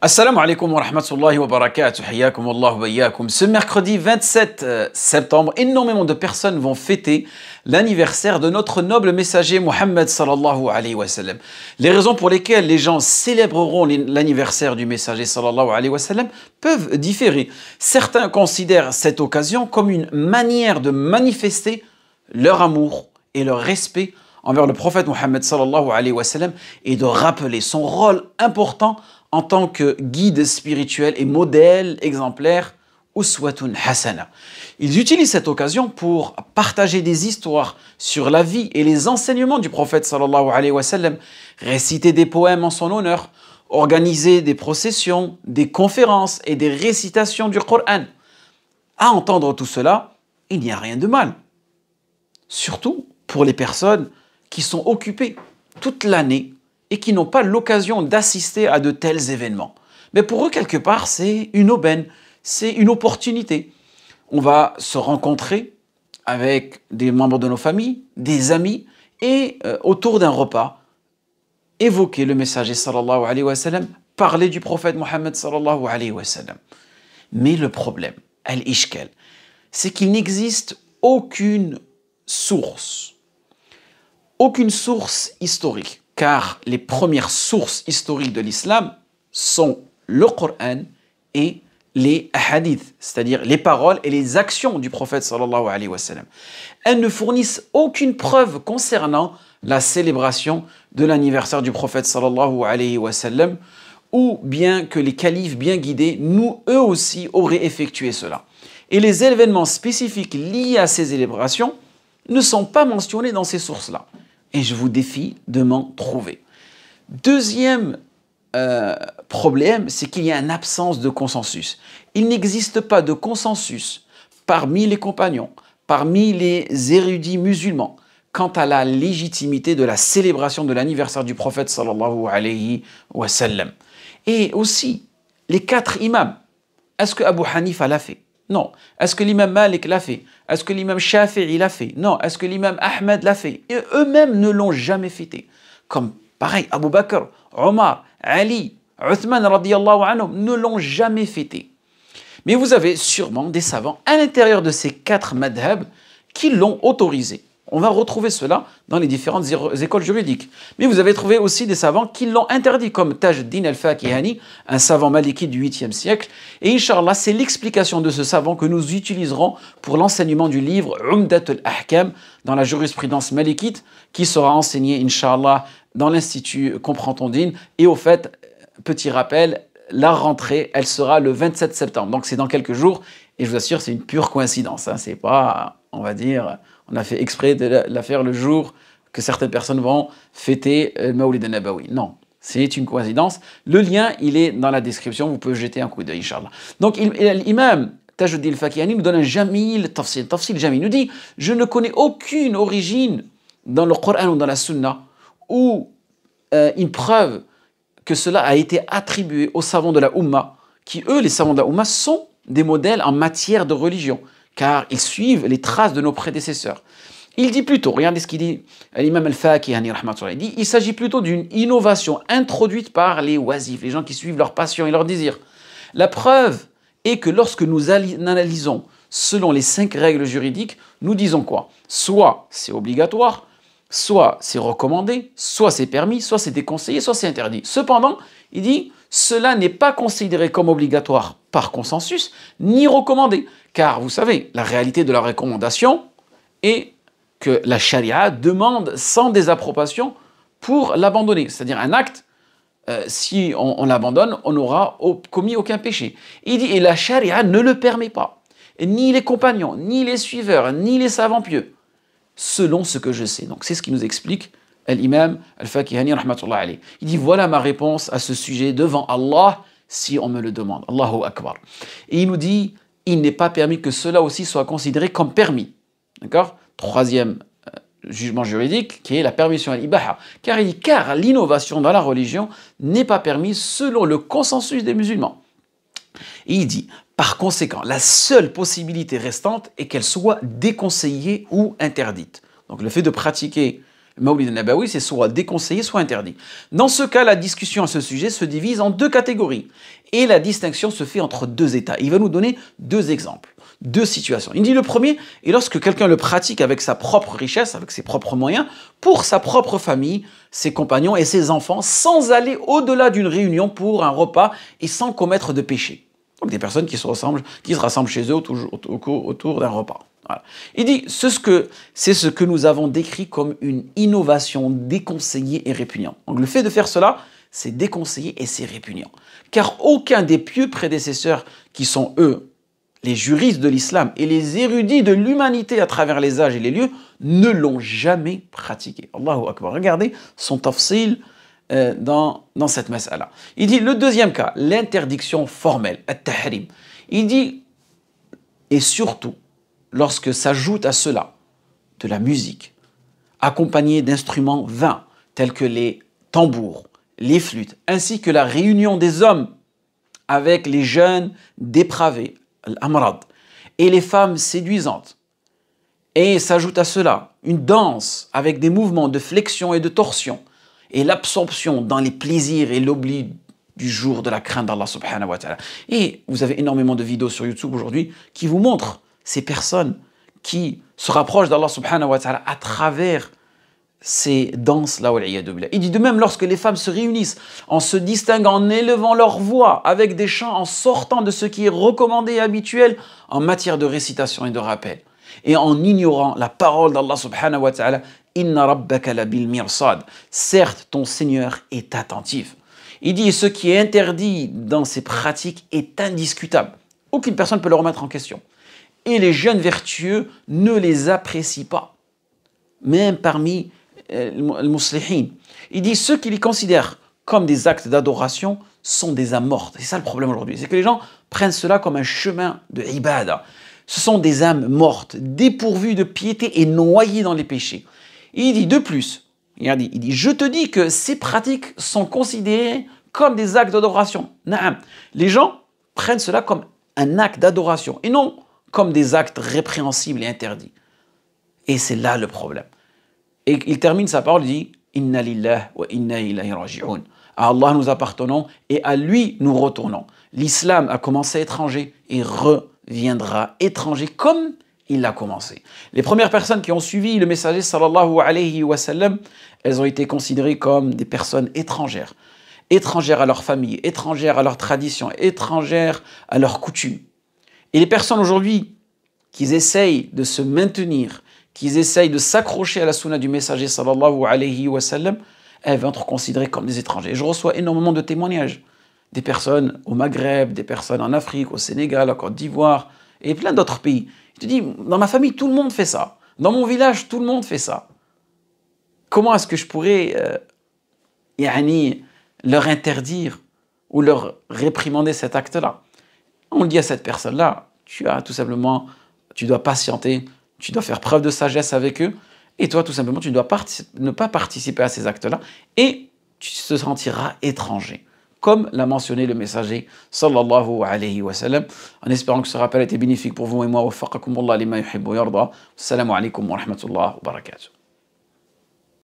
Assalamu alaikum wa rahmatullahi wa barakatuh. Hayyakum Allah wa iyyakum. Ce mercredi 27 septembre, énormément de personnes vont fêter l'anniversaire de notre noble messager Muhammad sallallahu alayhi wa sallam. Les raisons pour lesquelles les gens célébreront l'anniversaire du messager sallallahu alayhi wa sallam peuvent différer. Certains considèrent cette occasion comme une manière de manifester leur amour et leur respect envers le prophète Muhammad sallallahu alayhi wa sallam et de rappeler son rôle important en tant que guide spirituel et modèle exemplaire, uswatun hasana. Ils utilisent cette occasion pour partager des histoires sur la vie et les enseignements du prophète sallallahu alayhi wa sallam, réciter des poèmes en son honneur, organiser des processions, des conférences et des récitations du Coran. À entendre tout cela, il n'y a rien de mal. Surtout pour les personnes qui sont occupées toute l'année et qui n'ont pas l'occasion d'assister à de tels événements. Mais pour eux, quelque part, c'est une aubaine, c'est une opportunité. On va se rencontrer avec des membres de nos familles, des amis, et autour d'un repas, évoquer le messager sallallahu alayhi wa sallam, parler du prophète Muhammad sallallahu alayhi wa sallam. Mais le problème, al-ishkal, c'est qu'il n'existe aucune source historique, car les premières sources historiques de l'islam sont le Coran et les hadiths, c'est-à-dire les paroles et les actions du prophète sallallahu alayhi wa sallam. Elles ne fournissent aucune preuve concernant la célébration de l'anniversaire du prophète sallallahu alayhi wa sallam, ou bien que les califes bien guidés, eux aussi, auraient effectué cela. Et les événements spécifiques liés à ces célébrations ne sont pas mentionnés dans ces sources-là. Et je vous défie de m'en trouver. Deuxième problème, c'est qu'il y a une absence de consensus. Il n'existe pas de consensus parmi les compagnons, parmi les érudits musulmans, quant à la légitimité de la célébration de l'anniversaire du prophète sallallahu alayhi wa sallam. Et aussi, les 4 imams. Est-ce que Abu Hanifa l'a fait? Non. Est-ce que l'imam Malik l'a fait? Est-ce que l'imam Shafi'i l'a fait? Non. Est-ce que l'imam Ahmed l'a fait? Et eux-mêmes ne l'ont jamais fêté. Comme pareil, Abu Bakr, Omar, Ali, Uthman radiyallahu anhum ne l'ont jamais fêté. Mais vous avez sûrement des savants à l'intérieur de ces 4 madhhabs qui l'ont autorisé. On va retrouver cela dans les différentes écoles juridiques. Mais vous avez trouvé aussi des savants qui l'ont interdit, comme Tajuddin al-Fakihani, un savant maliki du 8e siècle. Et Inch'Allah, c'est l'explication de ce savant que nous utiliserons pour l'enseignement du livre Umdat al-Ahkam dans la jurisprudence malikite, qui sera enseigné, Inch'Allah, dans l'Institut Comprend-on Din. Et au fait, petit rappel, la rentrée, elle sera le 27 septembre. Donc c'est dans quelques jours. Et je vous assure, c'est une pure coïncidence. Hein. C'est pas, on va dire, on a fait exprès de la faire le jour que certaines personnes vont fêter le Mawlid al-Nabawi. Non, c'est une coïncidence. Le lien, il est dans la description. Vous pouvez jeter un coup d'œil, Inch'Allah. Donc, l'imam Tajuddin al-Fakihani nous donne un jamil, tafsil jamil. Il nous dit, je ne connais aucune origine dans le Coran ou dans la Sunna ou une preuve que cela a été attribué aux savants de la Ummah, qui eux, les savants de la Ummah, sont des modèles en matière de religion, car ils suivent les traces de nos prédécesseurs. Il dit plutôt, regardez ce qu'il dit, l'imam al-Fakihani, il dit, il s'agit plutôt d'une innovation introduite par les wazifs, les gens qui suivent leur passion et leur désir. La preuve est que lorsque nous analysons selon les 5 règles juridiques, nous disons quoi? Soit c'est obligatoire, soit c'est recommandé, soit c'est permis, soit c'est déconseillé, soit c'est interdit. Cependant, il dit, cela n'est pas considéré comme obligatoire par consensus, ni recommandé. Car vous savez, la réalité de la recommandation est que la charia demande sans désapprobation pour l'abandonner. C'est-à-dire un acte, si on l'abandonne, on n'aura commis aucun péché. Il dit, et la charia ne le permet pas. Et ni les compagnons, ni les suiveurs, ni les savants pieux, selon ce que je sais. Donc c'est ce qui nous explique l'imam al-Fakihani rahmatullah alayh. Il dit, voilà ma réponse à ce sujet devant Allah, si on me le demande. Allahu Akbar. Et il nous dit, il n'est pas permis que cela aussi soit considéré comme permis. D'accord? Troisième jugement juridique, qui est la permission à l'ibaha. Car il dit, car l'innovation dans la religion n'est pas permise selon le consensus des musulmans. Et il dit, par conséquent, la seule possibilité restante est qu'elle soit déconseillée ou interdite. Donc le fait de pratiquer Mawlid al-Nabawi, c'est soit déconseillé, soit interdit. Dans ce cas, la discussion à ce sujet se divise en deux catégories. Et la distinction se fait entre deux états. Il va nous donner deux exemples, deux situations. Il dit le premier est lorsque quelqu'un le pratique avec sa propre richesse, avec ses propres moyens, pour sa propre famille, ses compagnons et ses enfants, sans aller au-delà d'une réunion pour un repas et sans commettre de péché. Donc des personnes qui se rassemblent chez eux autour d'un repas. Voilà. Il dit, c'est ce que nous avons décrit comme une innovation déconseillée et répugnante. Donc le fait de faire cela, c'est déconseillé et c'est répugnant. Car aucun des pieux prédécesseurs qui sont eux, les juristes de l'islam et les érudits de l'humanité à travers les âges et les lieux, ne l'ont jamais pratiqué. Allahu Akbar. Regardez son tafsil dans cette mas'ala. Il dit, le deuxième cas, l'interdiction formelle, at-tahrim. Il dit, et surtout, lorsque s'ajoute à cela de la musique, accompagnée d'instruments vains, tels que les tambours, les flûtes, ainsi que la réunion des hommes avec les jeunes dépravés, l'amrad, et les femmes séduisantes. Et s'ajoute à cela une danse avec des mouvements de flexion et de torsion, et l'absorption dans les plaisirs et l'oubli du jour de la crainte d'Allah subhanahu wa ta'ala. Et vous avez énormément de vidéos sur YouTube aujourd'hui qui vous montrent ces personnes qui se rapprochent d'Allah subhanahu wa ta'ala à travers ces danses-là. Il dit de même lorsque les femmes se réunissent en se distinguant, en élevant leur voix avec des chants, en sortant de ce qui est recommandé et habituel en matière de récitation et de rappel, et en ignorant la parole d'Allah subhanahu wa ta'ala, Inna rabbaka labil mirsad. Certes, ton Seigneur est attentif. Il dit ce qui est interdit dans ces pratiques est indiscutable. Aucune personne ne peut le remettre en question. Et les jeunes vertueux ne les apprécient pas, même parmi les muslihin. Il dit ceux qui les considèrent comme des actes d'adoration sont des amortes. C'est ça le problème aujourd'hui, c'est que les gens prennent cela comme un chemin de ibada. Ce sont des âmes mortes, dépourvues de piété et noyées dans les péchés. Il dit de plus, il dit je te dis que ces pratiques sont considérées comme des actes d'adoration. Les gens prennent cela comme un acte d'adoration et non comme des actes répréhensibles et interdits. Et c'est là le problème. Et il termine sa parole, il dit « Inna lillah wa inna ilayhi raji'un » À Allah nous appartenons et à lui nous retournons. L'islam a commencé étranger et reviendra étranger comme il l'a commencé. Les premières personnes qui ont suivi le messager sallallahu alayhi wa sallam, elles ont été considérées comme des personnes étrangères. Étrangères à leur famille, étrangères à leurs traditions, étrangères à leurs coutumes. Et les personnes aujourd'hui qui essayent de se maintenir, qui essayent de s'accrocher à la sunna du messager sallallahu alayhi wa sallam, elles vont être considérées comme des étrangers. Je reçois énormément de témoignages. Des personnes au Maghreb, des personnes en Afrique, au Sénégal, en Côte d'Ivoire et plein d'autres pays. Je te dis, dans ma famille, tout le monde fait ça. Dans mon village, tout le monde fait ça. Comment est-ce que je pourrais leur interdire ou leur réprimander cet acte-là? On le dit à cette personne-là, tu dois patienter, tu dois faire preuve de sagesse avec eux, et toi, tout simplement, tu dois ne pas participer à ces actes-là, et tu te sentiras étranger, comme l'a mentionné le messager, sallallahu alayhi wa sallam, en espérant que ce rappel a été bénéfique pour vous et moi. Waffaqakumullah lima yuhibbu wa yarda. Assalamu alaikum wa rahmatullahi wa barakatuh.